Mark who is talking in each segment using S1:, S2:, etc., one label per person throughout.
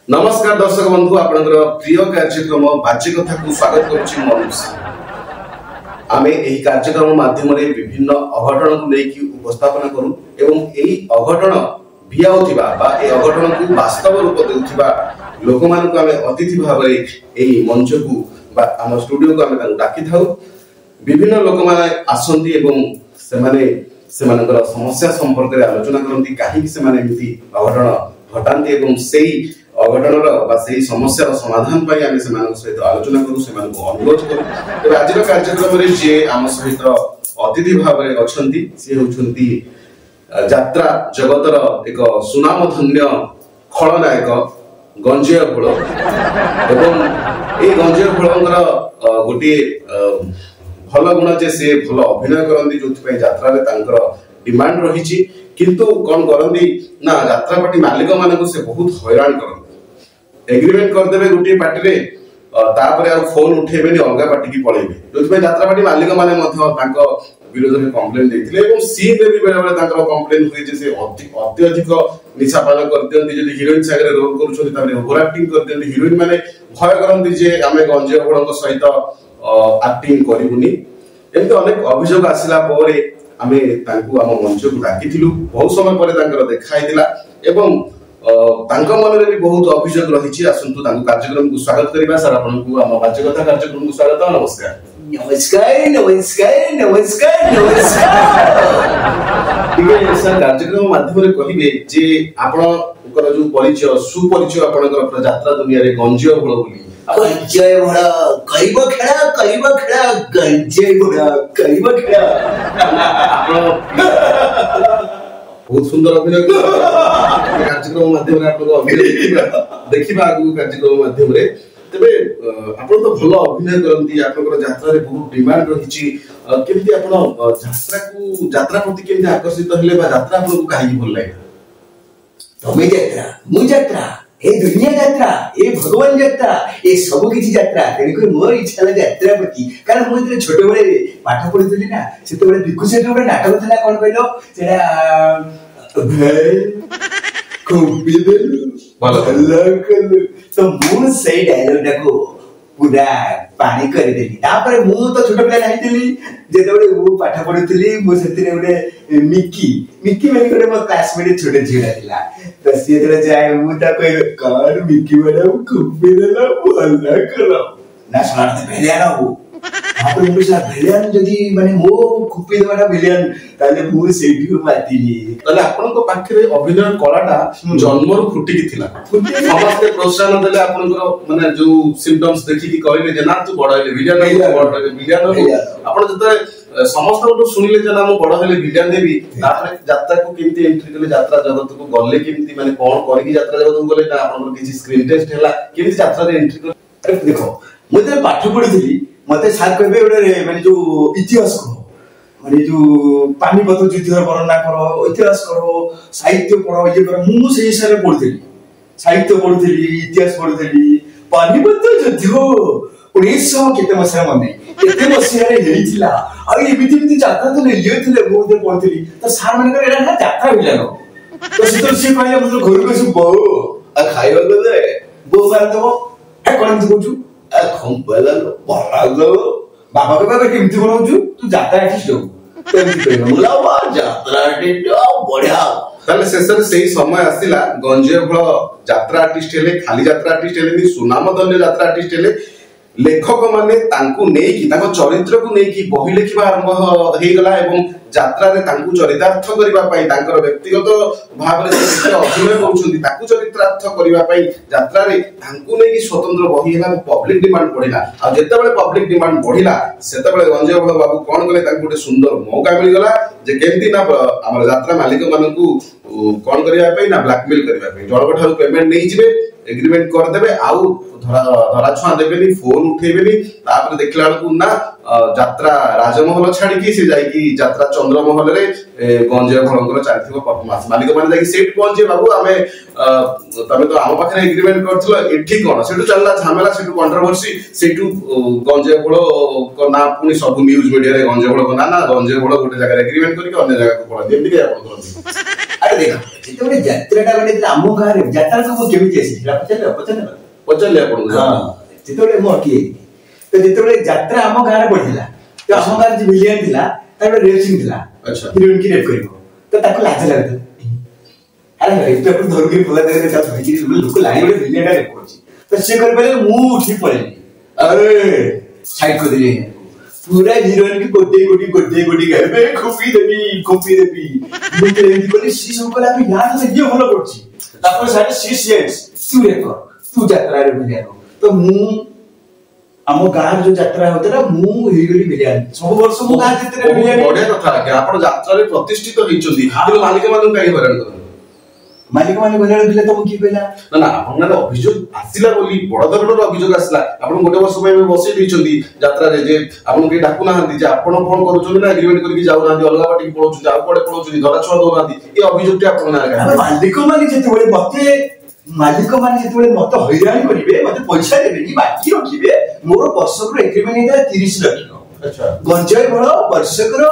S1: नमस्कार दर्शक बंधु आपनकर प्रिय कार्यक्रम बाच्य कथा को स्वागत करुछि मनुष्य आमे एही कार्यक्रम माध्यम रे विभिन्न अघटन को लेकी उपस्थापन करू एवं एही अघटन भियाउथिबा बा ए अघटन को वास्तव रूप देउथिबा लोक मान को आमे अतिथि भाव रे एही मंच को बा हम स्टूडियो को आमे डाकी थाउ विभिन्न लोक मान आसंती एवं सेमानकर समस्या संपर्क रे आलोचना करंती काहे से माने एमिति अघटन घटांती एवं सेही अघटनर बा सेही समस्यार समाधान पाई आमे सेमानक सहित आलोचना करू सेमानक अनुरोध करू तबे आजिर कार्यक्रम रे जे आम सहित अतिथि भाव रे अछंती से होछंती यात्रा जगतर एक सुनामधन्य खलनायक गंजेय भोळ एवं ए गंजेय भोळंकर गोटे भल गुण जे से भल अभिनय करंती जोथि पई यात्रा रे तांकर डिमांड रहिछि किंतु कोन करंती ना यात्रा पार्टी मालिक मानक से बहुत हैरान करंती एग्रीमेंट कर देबे गुटी पार्टी रे तापर आ फोन उठेबेनी अलगा पार्टी की पळेबे जोथि पई यात्रा पार्टी मालिक माने मध्य तांको विरोध में कंप्लेन देथिले एवं सीन रे भी बेले बेले तांकर कंप्लेन होई जे से अत्यधिक निशा पान कर दियंती जदी हीरोइन सागरे रोल करूछोती तामे ओवर एक्टिंग कर दियंती हीरोइन माने भय करंती जे आमे गंजेय भोळंक सहित एक्टिंग करिबुनी एमते अनेक अभियोग आसिला परे आमे तांकु आम मंच को डाकिथिलु बहुत समय परे तांकर देखाइदिला एवं तांका मन रे भी बहुत अभियोग रहिछि आसंतु तांकु कार्यक्रम को स्वागत करिबा सर आपनकु आम बाच्यकथा कार्यक्रम को स्वागत नमस्कार
S2: नमस्कार नमस्कार नमस्कार नमस्कार
S1: ठीक सर कार्यक्रम माध्यम रे कहिबे जे आपनकर जो परिचय सुपरिचय आपनकर यात्रा दुनिया रे गंजेय भोळ बोली
S2: गंजेय भोळ कइबो खेळा गंजेय भोळ कइबो खेळा
S1: बहुत सुंदर अभिनय कार्यक्रम माध्यम रे आपन अभिनय देखिबा आगु कार्यक्रम माध्यम रे तबे आपन तो भलो अभिनय करंती आपनकर यात्रा रे बहुत डिमांड रहिछि केमति आपन यात्रा प्रति केमति आकर्षित हले बा यात्रा आपन को काहे भल लागे
S2: तमे यात्रा मु यात्रा ए दुनिया यात्रा ए भगवान यात्रा ए सब किछि यात्रा तेनको मोर इच्छा लागे यात्रा प्रति कारण मु जे छोटे बळे पाठ पढितली ना सेते बळे बिकु सेते बळे नाटक थला कोन कहलो सेडा खूबी देलु भला कलु तो मु से डायलॉग टाको पूरा पानी कर देली तापर मु तो छोटे पिला नाही देली जेते बळे मु पाठ पढितली मु सेते बळे मिक्की मेरी करे मो क्लासमेट छोटे झिडा थिला तो से जरे जाय मु ता कह कार मिक्की बड़ा खूबी देला भला कलो ना सुनाते भेलिया ना वो आपण मुसा भेलियन जदी माने मो खूबी देवाटा भेलियन ताले मु सेठी मातिली
S1: ताले आपन को पाखरे अभिनय कलाटा जन्मरु फुटी की थिला समस्त प्रोत्साहन देले आपन को माने जो सिम्पटम्स देखि की कहले जे ना तू बड़ हेले विलियन आपन जते समस्त को सुनिले जे ना मु बड़ हेले विलियन देबी तापर यात्रा को केमती एंट्री कले यात्रा जगत को गले केमती माने कोन करि की यात्रा जगत को गले ना आपन को किछि स्क्रीन टेस्ट हैला केमती यात्रा रे एंट्री कर
S2: अरे देखो मु ते पाठ पढितली मते सार कहबे ओडे माने जो इतिहास को माने जो पानीपत युद्धर वर्णना करो इतिहास करो साहित्य पढो ये करो मु से हिसाब रे पढितली साहित्य पढितली इतिहास पढितली पानीपत युद्ध 1900 केते मसिया मने केते मसिया रे हेइतिला आ एमिति यात्रा तो ले थिले बहुत पढितली तो सार माने एडा ना यात्रा बिलानो तो सितो से कहले मतलब घर को सब आ खाइबा दे बो मार दबो ए कोन कहू आ खंबलालो बरालो बाबा के केमति बनाउछु तू यात्रा आर्टिस्ट हो केमति कहनो मुलावा यात्रा आर्टिस्ट बढ़िया
S1: ताले शेषर सेही समय आसिला गंजेय भोळ यात्रा आर्टिस्ट हेले खाली यात्रा आर्टिस्ट हेले सुनामधन्य यात्रा आर्टिस्ट हेले लेखक माने तांकु नेई की ताको चरित्र को नेई की बही लिखिबा आरंभ हेई गला एवं यात्रा रे तांकु चरितार्थ करिबा पई तांकर व्यक्तिगत भाव रे जे अभिनय करूछन्ती ताकु चरितार्थ करिबा पई यात्रा रे तांकु नेई की स्वतंत्र बही हेला पब्लिक डिमांड बढ़िला आ जेते बेले पब्लिक डिमांड बढ़िला सेते बेले गंजेय भोळ बाबू कोन गले तांकु गोटे सुंदर मौका मिल गला जे केमती ना हमर यात्रा मालिक मानकु कोन करिया पई ना ब्लैकमेल करिया पई जणक ठारू पेमेंट नै जिवे एग्रीमेंट कर देबे आउ धरा छुआ देबेनी फोन उठेबेनी तापर देखला बेलकु ना यात्रा राजमहल छाडी की से जाई की यात्रा चंद्रमहल रे गंजेय भोळंकर चालथिबो परफॉर्मेंस मालिक माने जाई सेट पहुंचे बाबू आमे तमे तो आम पाखरे एग्रीमेंट करथलो एठी कोन सेटु चलला झमेला सेटु कंट्रोवर्सी सेटु गंजेय भोळ को ना पुनी सब न्यूज मीडिया रे गंजेय भोळ को ना गंजेय भोळ गोटे जगह एग्रीमेंट करके अन्य जगह को पळा जेमति के आपण करथि
S2: अरे देखो ଯେତେବେଳେ ଯାତ୍ରାଟା ଗୋଟେ ଆମ ଗାଁରେ ଯାତ୍ରାକୁ ମୁଁ କେମିତି ଆସିଛି
S1: ପଚାରିଲେ ଆପଣଙ୍କୁ?
S2: ଯେତେବେଳେ ମୁଁ ଅଟକି ଯାଇଥିଲି ତ ଯେତେବେଳେ ଯାତ୍ରା ଆମ ଗାଁରେ ପଡିଥିଲା ତ ଆମ ଗାଁରେ ଯେ ଭିଲିଆନ ଥିଲା ତାର ଗୋଟେ ରେପ୍ ସିନ୍ ଥିଲା, ହିରୋଇନ କି ରେପ୍ କରିବ ତ ତାକୁ ଲାଜ ଲାଗୁଥିଲା। ଆରେ ରେପ୍ ଧରିକି ଭଲ ଜାଗାରେ ଲୋକ ଲାଇନ ଗୋଟେ ଭିଲିଆନଟା ରେପ୍ କରୁଛି ତ ସେ କରିପାରିଲେ ମୁଁ ଉଠି ପଳେଇଲି, ଆରେ ସାଇଡ କରିଦେଲି पूरा हीरोइन की गोटे गाइबे खोपी देबी ମୁଁ ଏମିତି କଲି ସି ସବୁ କଲା ବି ନା ତ ଇଏ ଭଲ କରୁଛି ତାପରେ ସାଡେ ସି ସିଏସ୍ ତୁ ରେକ ତୁ ଯାତ୍ରାରେ ଭିଲିଆନ ତ ମୁଁ ଆମ ଗାଁରେ ଯୋଉ ଯାତ୍ରା ହଉଥିଲା ମୁଁ ହେଇଗଲି ଭିଲିଆନ ସବୁ ବର୍ଷ ମୁଁ ଗାଁ ଯାତ୍ରାରେ ଭିଲିଆନ।
S1: ବଢିଆ କଥା ଆଜ୍ଞା, ଆପଣ ଯାତ୍ରାରେ ପ୍ରତିଷ୍ଠିତ ହେଇଛନ୍ତି କିନ୍ତୁ ମାଲିକ ମାନଙ୍କୁ କାହିଁ ହଇରାଣ କରନ୍ତି?
S2: ମାଲିକ ମାନେ ହଇରାଣ ଥିଲେ ତ ମୁଁ କି କହିଲା
S1: ନା ନା ଆପଣଙ୍କର ଅଭିଯୋଗ ଆସିଲା ବୋଲି ବଡ ଧରଣର ଅଭିଯୋଗ ଆସିଲା, ଆପଣ ଗୋଟେ ବର୍ଷ ପାଇଁ ବସେଇ ଦେଇଛନ୍ତି ଯାତ୍ରାରେ ଯେ ଆପଣଙ୍କୁ କେହି ଡାକୁନାହାନ୍ତି, ଯେ ଆପଣ କଣ କରୁଛନ୍ତି ନା ଏଗ୍ରିମେଣ୍ଟ କରିକି ଯାଉନାହାନ୍ତି, ଅଲଗା ପାର୍ଟିକି ପଳଉଛନ୍ତି, ଆଉ କୁଆଡେ ପଳଉଛନ୍ତି, ଧରା ଛୁଆ ଦଉନାହାନ୍ତି, ଏ ଅଭିଯୋଗଟି ଆପଣ
S2: ମାଲିକ ମାନେ ଯେତେବେଳେ ମତେ ହଇରାଣ କରିବେ ମତେ ପଇସା ଦେବେନି ବାକି ରଖିବେ ମୋର ବର୍ଷକର ଏଗ୍ରିମେଣ୍ଟ ହେଇଥିଲା 30 ଲକ୍ଷ ଗଞ୍ଜେଇ ବଳ ବର୍ଷକର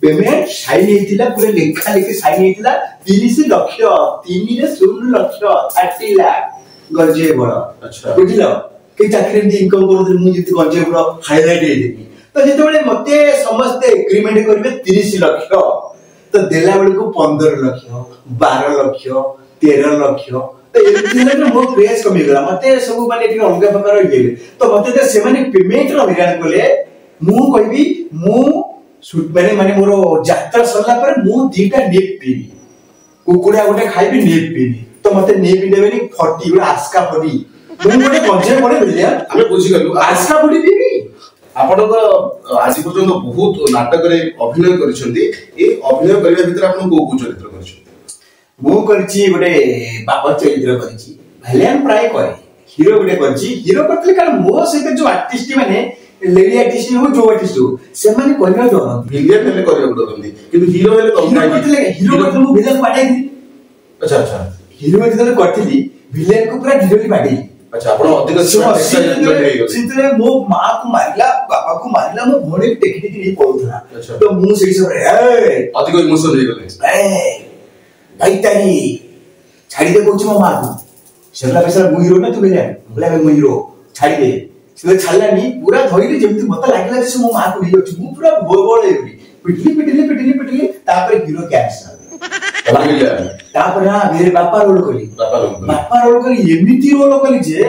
S2: पेमेंट साइन ହେଇଥିଲା ପୁରା ଲେଖା ଲେଖି ସାइन ହେଇଥିଲା 30 ଲକ୍ଷ 3 ରେ 0 ଲକ୍ଷ 30 ଲାख ଗଞ୍ଜେଇ ବଳ।
S1: अच्छा
S2: ବୁଝିଲ କି ଚାକିରି ଦି ଇନକମ କରୁଥିଲି ମୁଁ ଯେତେ ଗଞ୍ଜେଇ ବଳ ହାଇଲାଇଟ ହେଇଦେବି ତ ଯେତେବେଳେ ମତେ ସମସ୍ତେ ଏଗ୍ରିମେଣ୍ଟ କରିବେ 30 ଲକ୍ଷ ତ ଦେଲା ବେଳକୁ 15 ଲକ୍ଷ 12 ଲକ୍ଷ 13 ଲକ୍ଷ ତ ଏମିତି ହେଲେ ମୋ ପ୍ରେସ୍ କମିଗଲା ମତେ ସବୁ ମାନେ ଟିକେ ଅଲଗା ପ୍ରକାର ଇଏ ତ ମତେ ସେମାନେ ପେମେଣ୍ଟ ର ହଇରାଣ କଲେ ମୁଁ କହିବି ମୁଁ ମାନେ मोर यात्रा सरला पर मु दीटा नेप पीबी कुकुड़ा गोटे खाइबी नेप पीबी तो मते नेप देबेनी 40 गोटे आस्का पडी मु गोटे गंजे पडे बिलिया
S1: हमें बुझी गलु
S2: आस्का पडी पीबी।
S1: आपण को आज पर्यंत बहुत नाटक रे अभिनय करिसंती ए अभिनय करिया भीतर आपण को चरित्र करिसंती?
S2: मु करची गोटे बाप चरित्र करची भलियान प्राय करे हीरो गोटे करची हीरो करतले कारण मो सहित जो आर्टिस्ट माने लेडी आर्टिस्ट हो जो आर्टिस्ट हो से माने कोइना डर
S1: विलियन हेले करिया डरंती किंतु हीरो हेले कम
S2: हीरो करतले हीरो करतले मु विलन पाडे दी।
S1: अच्छा अच्छा
S2: हीरो जेतले करथिली विलन को पूरा ढिलोली पाडे।
S1: अच्छा आपण अधिक
S2: सितले मो मां को मारिला बाबा को मारिला मो भोणे टेक्निक नहीं पड़ुथला तो मु सेही सब ए
S1: अधिक इमोशन हो गले
S2: ए भाई तारी छाड़ी दे कहूची मो मां को सेला पैसा मु हीरो ना तू विलन बोला मु हीरो छाड़ी दे से छाड़लानी पूरा धइले जेमती मत लागला जे मो मां को हीरो छु मु पूरा बोल हेबी पिटली तापर हीरो कैंसर तापर ना मेरे बापा रोल करी एमिति रोल करी जे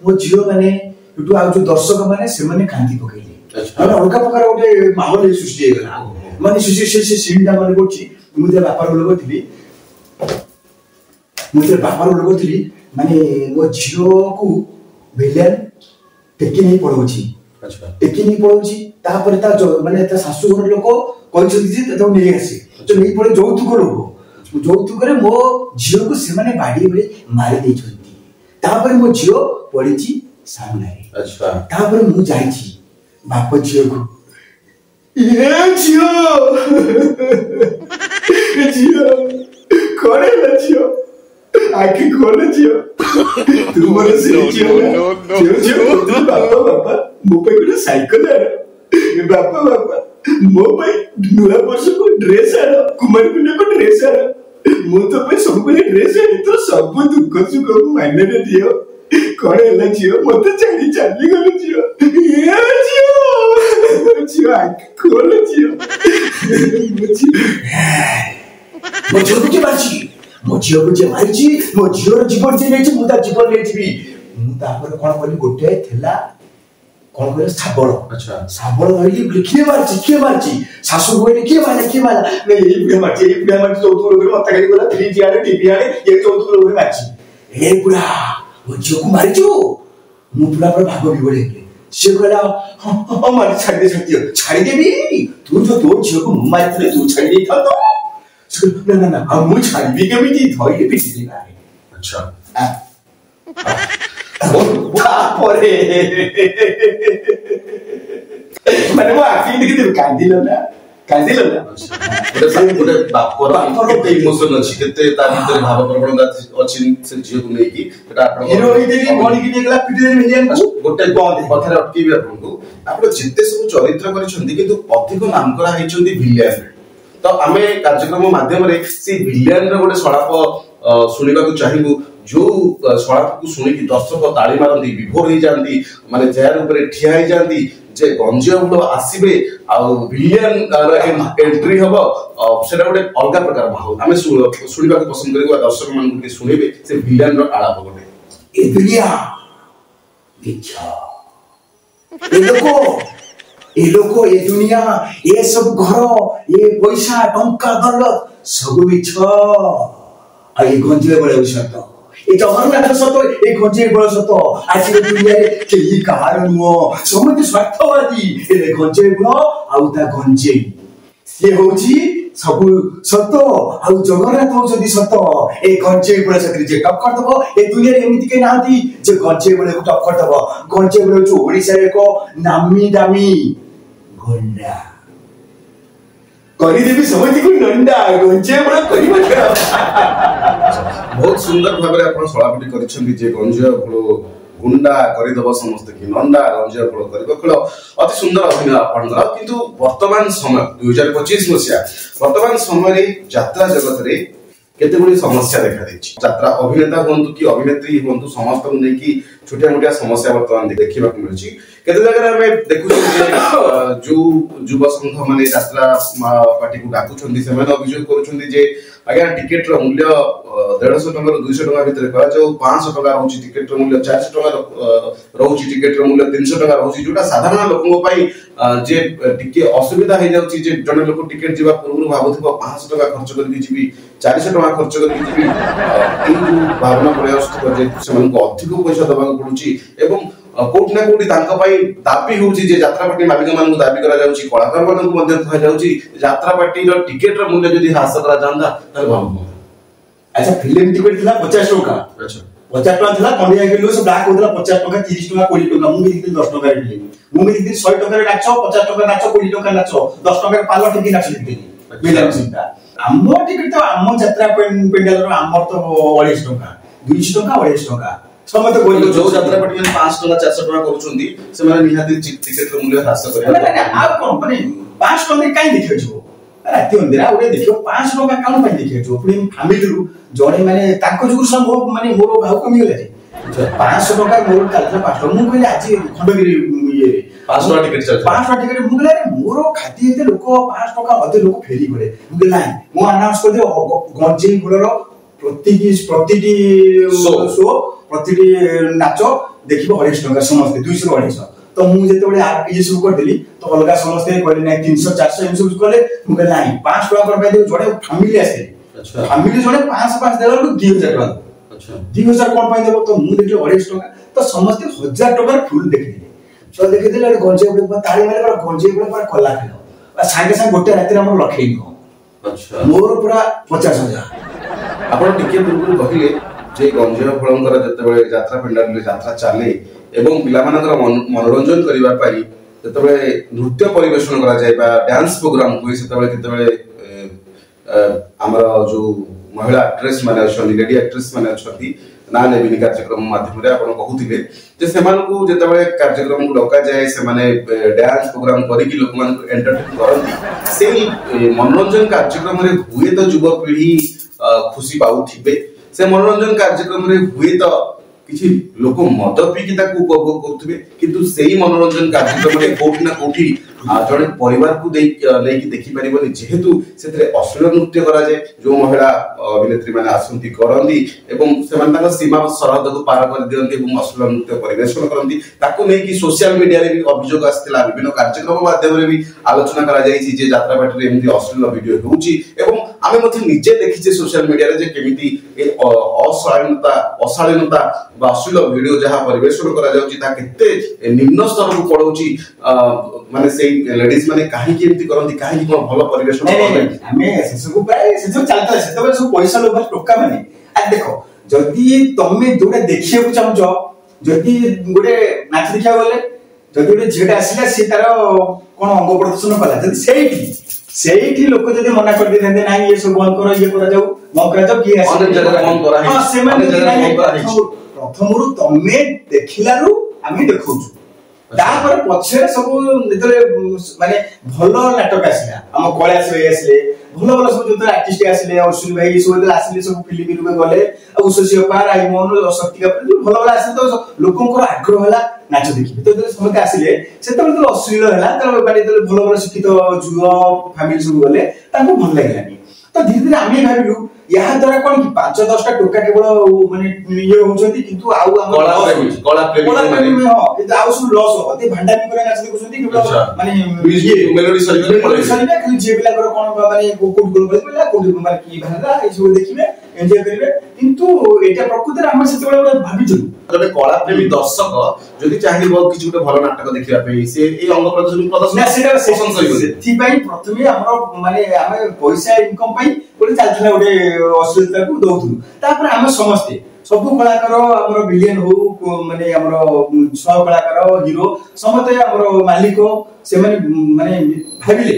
S2: मो जियो माने टुटु आ जो दर्शक माने से माने कांदी पकेले माने अलगा प्रकार ओटे माहौल सृष्टि हेगला माने से सीन दा माने कोची मु जे बापा रोल करथिली माने मो जियो को विलेन टेकी नहीं पड़ोची तापर ता माने ता सासु घर लोक कहछथि जे त नै आसी तो नै पड़े जौतुक लोक जौतुक रे मो झियो को से माने बाडी बळे मारि दै छथि तापर मो झियो पड़िची सामने।
S1: अच्छा
S2: तापर मु जाईची बाप झियो को ये झियो कोरे झियो आखि खोले झियो तू मोरे से झियो तू बापा मो पे गोटे साइकिल आरो बापा मो पे नुआ वर्ष को ड्रेस आरो कुमार पुण्य को ड्रेस आरो मु तो पे सब को ड्रेस आरो तो सब दुख सुख माने दे दियो कोड़े हला झियो मते चाली गलो झियो ये झियो आखि खोले झियो मो झियो को मारची मो झियो जीवन जे नेछि मु ता जीवन नेछि मु तापर कोन कोली गोटे थेला कोन करे साबळ।
S1: अच्छा
S2: साबळ धइली किए मारची सासु होइले किए मारला मैं ए बुढ़ा मारची चौथु लोग मत गाली बोला फ्रिज आले टीवी आले ये चौथु लोग मारची ए बुढ़ा मो झियो को मारचू मु पूरा पर भाग भी बोले से कहला हां मार छाड़ी देबी तू जो तो झियो को मारथले तू छाड़ी दे था तो ना हम छाड़ी केमिति धइली पिटिली मारे।
S1: अच्छा
S2: तापरे माने वो एक्टिंग देखि कांदिलो ना
S1: गोटे बापर केते इमोशन अछि केते ता भीतर भाव प्रवणता अछि से झियो को नै कि एटा आपण
S2: हीरो होई देली बॉडी कि नेगला पिटि देली विलियन को
S1: गोटे कथारे अटकीबे आपण जेते सब चरित्र करिसंती किंतु अधिक नाम करा हैचंती विलियन। तो आम कार्यक्रम माध्यम से विलियन गोटे सलाप शुणा चाहबू जो सलाप को शुणिकी दर्शक ताली मारती विभोर हो जाती माने चेयर ऊपर ठिया हो जाती जे गंजिया गुड़ आसबे विलियन एंट्री हम से गोटे अलग प्रकार माहौल आम शुणा पसंद कर दर्शक मान शुणे से विलियन आलाप गोटे
S2: ए दुनिया ए लोक ए दुनिया ये सब घर ये पैसा टंका दौलत सब मिछ ये गंजे बड़े सत ये जगन्नाथ सत ये गंजे बड़ सत आज दुनिया कहीं कहार नुह समस्त स्वार्थवादी ए गंजे बड़ आउता गंजे सी होची सब सत आउ जगन्नाथ होचदी सत ए गंजे बड़ सतरी जे टक्कर दबो ए दुनिया एमिति के नांती जे गंजे बड़ को टक्कर दबो गंजे बड़ जो ओडिसा रे को नामी दामी गोंडा करी देवी समझ को नंडा गंजे बड़ करी
S1: बहुत सुंदर भाव में आपण सलापटी करिसेंती जे गंजे बड़ गुंडा करदेव समस्त कि नंदा गंजे बड़ कर खेल अति सुंदर अभिनय आपंकर किंतु वर्तमान समय 2025 मसीहा वर्तमान समय यात्रा जगत रे केते गुडी समस्या देखा देछि यात्रा अभिनेता होंतु कि अभिनेत्री होंतु समस्त को नै कि छोटिया मोटिया समस्या वर्तमान देखिबा को मिलछि केते जगह हमें देखु जो युवा संघ माने यात्रा पार्टी को डाकु छथि से माने अभियोग करू छथि जे आज्ञा टिकेट रो मूल्य 150 टका 200 टका भीतर करा जो 500 टका रहउछि टिकेट रो मूल्य 400 टका रहउछि टिकेट रो मूल्य 300 टका रहउछि जोटा साधारण लोकन पई जे टिके असुविधा हे जाउछि जे जने लोक टिकेट जीवा पूर्व भाबुथिबो 500 टका खर्च करके जीबी 400 टका खर्च करके जीबी ए जो भावना प्रयास कर जे सेमन को अधिक पैसा दबा पड़ुछि एवं कोट ना कोटी तांका पई दाबी होउछि जे यात्रा पार्टी मालिक मान को दाबी करा जाउछि कलाकार मान को मध्य कहा जाउछि यात्रा पार्टी रो टिकेट रो मूल्य जदी ह्रास करा जांदा तले भाबु
S2: अच्छा फिल्म टिकट थिला 50 टका
S1: अच्छा
S2: 50 टका थिला कंडिया गेलु से ब्लैक होतला 50 टका 30 टका 20 टका मु भी 10 टका रे दिली मु भी 100 टका रे नाचो 50 टका नाचो 20 टका नाचो 10 टका रे पालो टिकट नाचो दिली बेला चिंता आमो टिकट तो आमो यात्रा पेंडल रो आमर तो 250 टका 200 टका 250 टका समते बोल
S1: जो यात्रा पार्टी में 5 टका 400 टका करूछंती से माने निहाती टिकट रो मूल्य ह्रास करे
S2: आ कोन माने 5 टका काई देखियो जो राति अंधेरा ओडे देखियो 5 टका काउन पाई देखियो जो पुनी फैमिली रु जणे माने ताको जुगु संभव माने मोर भाव कमी गेले 500 टका मोर कालरा 5 टका मु कहले आज खंडगिरी ये
S1: 5 टका टिकट चल
S2: 5 टका टिकट मु कहले मोर खाती एते लोक 5 टका अधे लोक फेरी करे मु कहले नाही मु अनाउंस कर दे गंजे गुडर प्रतिटी शो प्रतिटी नाचो देखिबो 250 टका समस्त 200 250 तो मु जेते बडे ये सब कर देली तो अलगा समस्त कहले नाही 300 400 एम सब कहले मु कहले नाही 5 टका कर पाई दे जोडे फैमिली आसे अच्छा फैमिली जोडे 5 देला 2000 टका अच्छा 2000 कोन पाई देबो तो मु देखले 250 टका तो समस्त 1000 टका फुल देखि तो देखि देले गंजे बडे ताली मारे गंजे बडे पर कला खेलो सागे सागे गोटे राति हमर लखै न अच्छा मोर पूरा 50000
S1: आपण टिके पूर्व कहिले जे गंजे फळंकर जते बेले यात्रा पेंडाल यात्रा चाले एवं पिलामानकर मनोरंजन करिवा पाई जते बेले नृत्य परिवेषण करा जाय बा डांस प्रोग्राम होई सेते बेले केते बेले हमर जो महिला एक्ट्रेस माने अछंती लेडी एक्ट्रेस माने अछंती ना लेबिनी कार्यक्रम माध्यम रे आपण कहउथिले जे सेमान को जते बेले कार्यक्रम को डका जाय से माने डांस प्रोग्राम करी कि लोक मान एंटरटेन करंती सेही मनोरंजन कार्यक्रम रे हुए तो युवा पीढ़ी खुशी पाउथिबे से मनोरंजन कार्यक्रम रे हुए तो किछि लोक मद पी कि ताकू उपभोग करथबे किंतु सेही मनोरंजन कार्यक्रम रे कोठी ना कोठी जने परिवार को नै कि देखि परिबनी जेहेतु सेतरे अश्लील नृत्य करा जाय जो महिला अभिनेत्री माने आसंती करंदी एवं सेमान ताका सीमा सरहद को पार कर दियंती एवं अश्लील नृत्य परिवेषण करंदी ताकू नै कि सोशल मीडिया रे भी अभियोग आस्थिला विभिन्न कार्यक्रम माध्यम रे भी आलोचना करा जायछि जे यात्रा पार्टी रे एमती अश्लील वीडियो होउछि एवं आमे मथे निजे देखिछे सोशल मीडिया रे जे केमिति ए अशालीनता बा अश्लील वीडियो जहा परिवेषण करा जाउछि ता केते निम्न स्तर को पड़ौछि माने से लेडीज माने काहे कि एमती करंती काहे कि कोन भलो परिवेषण करंती
S2: हमें से सब प्राय से सब चलता से तबे सब पैसा लोभ टोका माने आ देखो जदी तमे जोडे देखियो को चाहजो जदी गोटे नाच देखिया गले जदी गोटे झेटा आसीला से तार कोन अंग प्रदर्शन कला जदी सेठी लोक जदी मना कर देते नाही ये सब बंद करो ये करा जाऊ न करा जाऊ की
S1: अन्य जगह बंद करा
S2: हां से माने प्रथमरु तमे देखिलारु आमी देखौछु तापर पछे सब नितले माने भलो नाटक आसीला हम कळास होय आसले ଭଲ ଭଲ ସବୁ ଯୋଉ ଆର୍ଟିଷ୍ଟ ଆସିଲେ ଅଶ୍ୱିनी ଭାଇ ସବୁ ଆସିଲେ ସବୁ ଫିଲ୍ମ ଗଲେ ଉଷସି ଅପା ରାଇମୋହନ ଶକ୍ତିକା ଭଲ ଭଲ ଆସିଲେ ତ ଲୋକଙ୍କର ଆଗ୍ରହ ହେଲା ନାଚ ଦେଖିବେ ତ ଯେତେବେଳେ ସମସ୍ତେ ଆସିଲେ ସେତେବେଳେ ତ ଅଶ୍ଳୀଳ ହେଲା ମାନେ ଯେତେବେଳେ ଭଲ ଭଲ ଶିକ୍ଷିତ ଝୁଅ ଫ୍ୟାମିଲି ସବୁ ଗଲେ ତାଙ୍କୁ ଭଲ ଲାଗିଲାନି ତ ଧୀରେ ଧୀରେ ଆମେ ଭାବିଲୁ ଏହା ଦ୍ୱାରା କଣ କି 5-10ଟା ଟୋକା କେବଳ ମାନେ ଇଏ ହଉଛନ୍ତି କିନ୍ତୁ ଆଉ
S1: କଳା ପ୍ରେମୀ
S2: ହଁ କିନ୍ତୁ ଆଉ ସବୁ ଲସ୍ ହବ ଏ ଭାଣ୍ଡାମି করে ନାଚ ଦେଖୁଛନ୍ତି କେବଳ ମାନେ
S1: ମେଲୋଡି
S2: ସରିବେ ଖାଲି ଝିଅ ପିଲାଙ୍କର କଣ ମାନେ କୋଉଠି ମାନେ କି ଭାଙ୍ଗା ଏ ସବୁ ଦେଖିବେ ଏନ୍ଜୟ କରିବେ କିନ୍ତୁ ଏଇଟା ପ୍ରକୃତରେ ଆମେ ସେତେବେଳେ ଗୋଟେ ଭାବିଥିଲୁ
S1: ଜଣେ କଳା ପ୍ରେମୀ ଦର୍ଶକ ଯଦି ଚାହିଁବ କିଛି ଗୋଟେ ଭଲ ନାଟକ ଦେଖିବା ପାଇଁ ସେ ଏଇ ଅଙ୍ଗ ପ୍ରଦର୍ଶନ
S2: ସେଥିପାଇଁ ପ୍ରଥମେ ଆମର ମାନେ ଆମେ ପଇସା ଇନକମ ପାଇଁ ଗୋଟେ ଚାଲିଥିଲା ଗୋଟେ ଅଶ୍ଳୀଳତାକୁ ଦଉଥିଲୁ ତାପରେ ଆମେ ସମସ୍ତେ ସବୁ କଳାକାର ଆମର ଭିଲିୟନ ହଉ ମାନେ ଆମର ସହ କଳାକାର ହିରୋ ସମସ୍ତେ ଆମର ମାଲିକ ସେମାନେ ମାନେ ଭାବିଲେ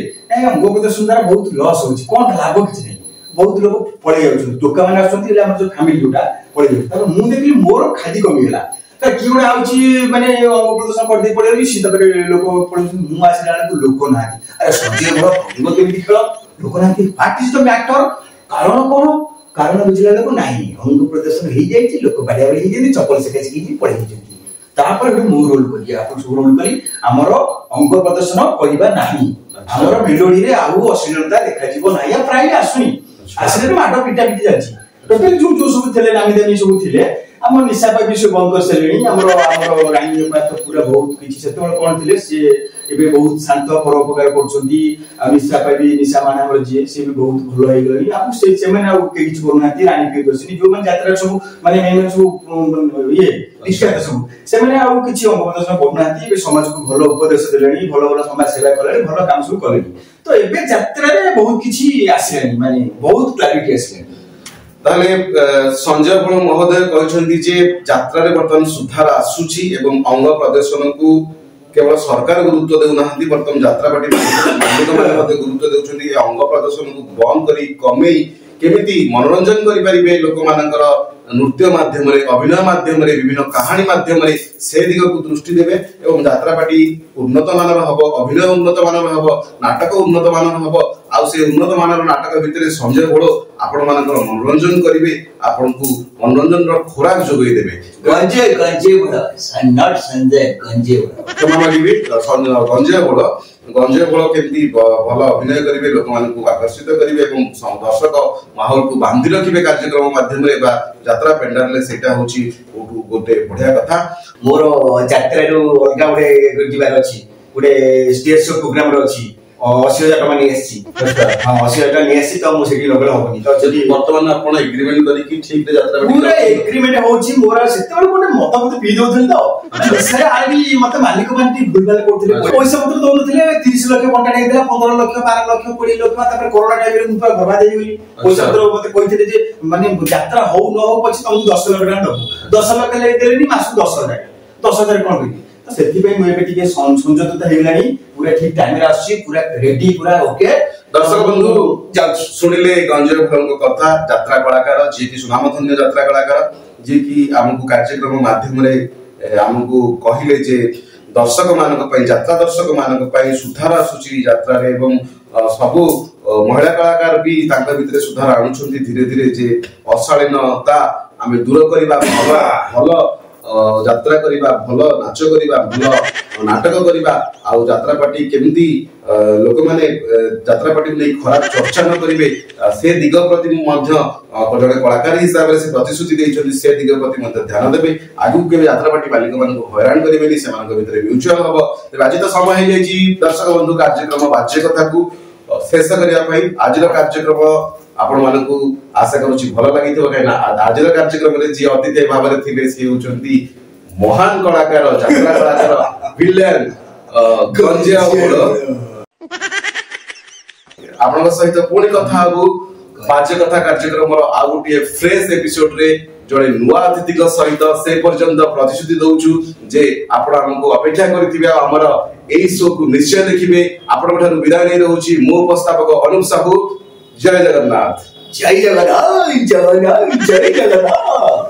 S2: ଅଙ୍ଗ ପ୍ରଦର୍ଶନ ଦ୍ୱାରା ବହୁତ ଲସ୍ ହଉଛି କଣ ଲାଭ କିଛି ନାହିଁ ବହୁତ ଲୋକ ପଳେଇ ଯାଉଛନ୍ତି ଟୋକା ମାନେ ଆସୁଛନ୍ତି ହେଲେ ଆମର ଯୋଉ ଫ୍ୟାମିଲି ଯୋଉଟା ପଳେଇ ଯାଉଛି ତାପରେ ମୁଁ ଦେଖିଲି ମୋର ଖାଦି କମିଗଲା କିଏ ଗୋଟେ ଆଉଛି ମାନେ ଅଙ୍ଗ ପ୍ରଦର୍ଶନ କରିଦେଇ ପଳେଇ ଯାଉଛି ତାପରେ ଲୋକ ପଳେଇଛନ୍ତି ମୁଁ ଆସିଲା ବେଳକୁ ଲୋକ ନାହାନ୍ତି ଆରେ ସଞ୍ଜୟ ବଳ ପଡ଼ିବ କେମିତି ଖେଳ ଲୋକ ନାହାନ୍ତି ହ୍ୱାଟ ଇଜ ଦ ମ୍ୟାଟର କାରଣ କଣ କାରଣ ବୁଝିଲା ଲୋକ ନାହିଁ ଅଙ୍ଗ ପ୍ରଦର୍ଶନ ହେଇଯାଇଛି ଲୋକ ବାଡ଼ିଆ ବାଡ଼ି ହେଇଛନ୍ତି ଚପଲ ସେକା ଶିଖିକି ପଳେଇ ଯାଇଛନ୍ତି ତାପରେ ମୁଁ ରୋଲ କରି ଆପଣ ସବୁ ରୋଲ କରି ଆମର ଅଙ୍ଗ ପ୍ରଦର୍ଶନ କରିବା ନାହିଁ ଆମର ମେଲୋଡିରେ ଆଉ ଅଶ୍ଳୀଳତା ଦେଖାଯିବ ନାହିଁ ଆଉ ପ୍ରାୟ ଆସୁନି ଆସିଲେ ମାଡ଼ ପିଟା ପିଟି ଯାଉଛି ଟୋଟାଲି ଯୋଉ ଯୋଉ ସବୁ ଥିଲେ ନାମୀ ଦାମୀ ସବୁ ଥିଲେ ଆମ ନିଶା ପାଇ ବି ସେ ବନ୍ଦ କରିସାରିଲେଣି ଆମର ରାଣୀ ପୁରା ବହୁତ କିଛି ସେତେବେଳେ କଣ ଥିଲେ ସିଏ ଏବେ ବହୁତ ଶାନ୍ତ ପରୋପକାର କରୁଛନ୍ତି ଆଉ ନିଶା ପାଇ ବି ନିଶା ମାନେ ଆମର ଯିଏ ସିଏ ବି ବହୁତ ଭଲ ହେଇଗଲେଣି ଆଉ ସେମାନେ ଆଉ କିଛି କରୁନାହାନ୍ତି ରାଣୀ ପ୍ରିୟଦର୍ଶିନୀ ଯୋଉମାନେ ଯାତ୍ରା ସବୁ ମାନେ ସବୁ ଇଏ ନିଷ୍ଠାତ ସବୁ ସେମାନେ ଆଉ କିଛି ଅଙ୍ଗ ପ୍ରଦର୍ଶନ କରୁନାହାନ୍ତି ଏବେ ସମାଜକୁ ଭଲ ଉପଦେଶ ଦେଲେଣି ଭଲ ଭଲ ସମାଜ ସେବା କଲେଣି ଭଲ କାମ ସବୁ କଲେଣି ତ ଏବେ ଯାତ୍ରାରେ ବହୁତ କିଛି ଆସିଲାଣି ମାନେ ବହୁତ କ୍ଲାରିଟି ଆସିଲାଣି
S1: ତାହେଲେ ସଞ୍ଜୟ ବଳ ମହୋଦୟ କହିଛନ୍ତି ଯେ ଯାତ୍ରାରେ ବର୍ତ୍ତମାନ ସୁଧାର ଆସୁଛି ଏବଂ ଅଙ୍ଗ ପ୍ରଦର୍ଶନକୁ କେବଳ ସରକାର ଗୁରୁତ୍ୱ ଦେଉନାହାନ୍ତି ବର୍ତ୍ତମାନ ଯାତ୍ରାପାର୍ଟି ମାଲିକମାନେ ମଧ୍ୟ ଗୁରୁତ୍ୱ ଦେଉଛନ୍ତି ଏ ଅଙ୍ଗ ପ୍ରଦର୍ଶନକୁ ବନ୍ଦ କରି କମେଇ କେମିତି ମନୋରଞ୍ଜନ କରିପାରିବେ ଲୋକମାନଙ୍କର ନୃତ୍ୟ ମାଧ୍ୟମରେ ଅଭିନୟ ମାଧ୍ୟମରେ ବିଭିନ୍ନ କାହାଣୀ ମାଧ୍ୟମରେ ସେ ଦିଗକୁ ଦୃଷ୍ଟି ଦେବେ ଏବଂ ଯାତ୍ରାପାର୍ଟି ଉନ୍ନତ ମାନର ହବ ଅଭିନୟ ଉନ୍ନତ ମାନର ହବ ନାଟକ ଉନ୍ନତ ମାନର ହବ ଆଉ ସେ ଉନ୍ନତ ମାନର ନାଟକ ଭିତରେ ସଞ୍ଜୟ ବଳ ଆପଣ ମାନଙ୍କର ମନୋରଞ୍ଜନ କରିବେ ଆପଣଙ୍କୁ ମନୋରଞ୍ଜନର ଖୋରାକ ଯୋଗାଇ ଦେବେ ଗଞ୍ଜେଇ ବଳ କେମିତି ଭଲ ଅଭିନୟ କରିବେ ଲୋକମାନଙ୍କୁ ଆକର୍ଷିତ କରିବେ ଏବଂ ଦର୍ଶକ ମାହୋଲକୁ ବାନ୍ଧି ରଖିବେ କାର୍ଯ୍ୟକ୍ରମ ମାଧ୍ୟମରେ ବା ଯାତ୍ରା ପେଣ୍ଡାଲରେ ସେଇଟା ହଉଛି ଗୋଟେ ବଢିଆ କଥା
S2: ମୋର ଯାତ୍ରାରୁ ଅଲଗା ଗୋଟେ ଯିବାର ଅଛି ଗୋଟେ ଷ୍ଟେଜ ଶୋ ପ୍ରୋଗ୍ରାମ ରେ ଅଛି 80,000 ଟଙ୍କା ନେଇ ଆସିଛି 80,000 ଟଙ୍କା ନେଇ ଆସିଛି ତ ମୁଁ ସେଠି ଲଗେଇଲେ ହବନି ତ ଯଦି
S1: ବର୍ତ୍ତମାନ ଆପଣ ଏଗ୍ରିମେଣ୍ଟ କରିକି ଠିକରେ ଯାତ୍ରା
S2: ପୁରା ଏଗ୍ରିମେଣ୍ଟ ହଉଛି ମୋର ସେତେବେଳେ ଗୋଟେ ମତାମତ ପିଇ ଦଉଥିଲି ତ ଆଜି ମତେ ମାଲିକ ମାନେ ଟିକେ ଭୁଲଭାଲ କରୁଥିଲେ ପଇସା ପତ୍ର ଦଉନଥିଲେ 30 ଲକ୍ଷ କଣ୍ଟାକ୍ଟ ହେଇଥିଲା 15 ଲକ୍ଷ 12 ଲକ୍ଷ 20 ଲକ୍ଷ ତାପରେ କରୋନା ଟାଇମରେ ମୁଁ ପୁରା ବର୍ବାଦ ହେଇଗଲି ପଇସା ପତ୍ର ମତେ କହିଥିଲେ ଯେ ମାନେ ଯାତ୍ରା ହଉ ନ ହଉ ପଛେ ତମକୁ 10 ଲକ୍ଷ ଟଙ୍କା ଦବୁ 10 ଲକ୍ଷ ଦେଲେନି ମାସକୁ 10,000 କଣ କରିବି ତ ସେଥିପାଇଁ ମୁଁ ଏବେ ଟିକେ ସଂଯୋଜିତ ହେଇଗଲାଣି ପୁରା ଠିକ ଟାଇମରେ ଆସୁଛି ପୁରା ରେଡି ପୁରା ଓକେ
S1: ଦର୍ଶକ ବନ୍ଧୁ ଶୁଣିଲେ ଗଞ୍ଜେଇ ବଳଙ୍କ କଥା ଯାତ୍ରା କଳାକାର ଯିଏକି ସୁନାମଧନ୍ୟ ଯାତ୍ରା କଳାକାର ଯିଏକି ଆମକୁ କାର୍ଯ୍ୟକ୍ରମ ମାଧ୍ୟମରେ ଆମକୁ କହିଲେ ଯେ ଦର୍ଶକ ମାନଙ୍କ ପାଇଁ ଯାତ୍ରା ଦର୍ଶକ ମାନଙ୍କ ପାଇଁ ସୁଧାର ଆସୁଛି ଯାତ୍ରାରେ ଏବଂ ସବୁ ମହିଳା କଳାକାର ବି ତାଙ୍କ ଭିତରେ ସୁଧାର ଆଣୁଛନ୍ତି ଧୀରେ ଧୀରେ ଯେ ଅଶାଳୀନତା ଆମେ ଦୂର କରିବା ଭଲ ଯାତ୍ରା କରିବା ଭଲ ନାଚ କରିବା ଭଲ ନାଟକ କରିବା ଆଉ ଯାତ୍ରାପାର୍ଟି କେମିତି ଲୋକମାନେ ଯାତ୍ରାପାର୍ଟିକୁ ନେଇ ଖରାପ ଚର୍ଚ୍ଚା ନ କରିବେ ସେ ଦିଗ ପ୍ରତି ମଧ୍ୟ ଜଣେ କଳାକାର ହିସାବରେ ସେ ପ୍ରତିଶ୍ରୁତି ଦେଇଛନ୍ତି ସେ ଦିଗ ପ୍ରତି ମଧ୍ୟ ଧ୍ୟାନ ଦେବେ ଆଗକୁ କେବେ ଯାତ୍ରାପାର୍ଟି ମାଲିକମାନଙ୍କୁ ହଇରାଣ କରିବେନି ସେମାନଙ୍କ ଭିତରେ ମ୍ୟୁଚୁଆଲ ହବ ତେବେ ଆଜି ତ ସମୟ ହେଇଯାଇଛି ଦର୍ଶକ ବନ୍ଧୁ କାର୍ଯ୍ୟକ୍ରମ ବାଜ୍ୟ କଥାକୁ ଶେଷ କରିବା ପାଇଁ ଆଜିର କାର୍ଯ୍ୟକ୍ରମ ଆପଣ ମାନଙ୍କୁ ଆଶା କରୁଛି ଭଲ ଲାଗିଥିବ କାହିଁକି ନା ଆଜିର କାର୍ଯ୍ୟକ୍ରମରେ ଯିଏ ଅତିଥି ଭାବରେ ଥିଲେ ସେ ହେଉଛନ୍ତି ମହାନ କଳାକାର ଯାତ୍ରା କଳାକାର ଭିଲିଆନ ଗଞ୍ଜେଇ ବଳ ଆପଣଙ୍କ ସହିତ ପୁଣି କଥା ହବୁ ବାଜ୍ୟ କଥା କାର୍ଯ୍ୟକ୍ରମର ଆଉ ଗୋଟିଏ ଫ୍ରେଶ ଏପିସୋଡରେ ଜଣେ ନୂଆ ଅତିଥିଙ୍କ ସହିତ ସେ ପର୍ଯ୍ୟନ୍ତ ପ୍ରତିଶ୍ରୁତି ଦଉଛୁ ଯେ ଆପଣ ଆମକୁ ଅପେକ୍ଷା କରିଥିବେ ଆଉ ଆମର ଏହି ଶୋକୁ ନିଶ୍ଚୟ ଦେଖିବେ ଆପଣଙ୍କ ଠାରୁ ବିଦାୟ ନେଇ ରହୁଛି ମୁଁ ଉପସ୍ଥାପକ ଅନୁପ ସାହୁ ଜୟ ଜଗନ୍ନାଥ
S2: ଜୟ ଜଗନ୍ନାଥ ଜୟ ଜଗନ୍ନାଥ ଜୟ ଜଗନ୍ନାଥ।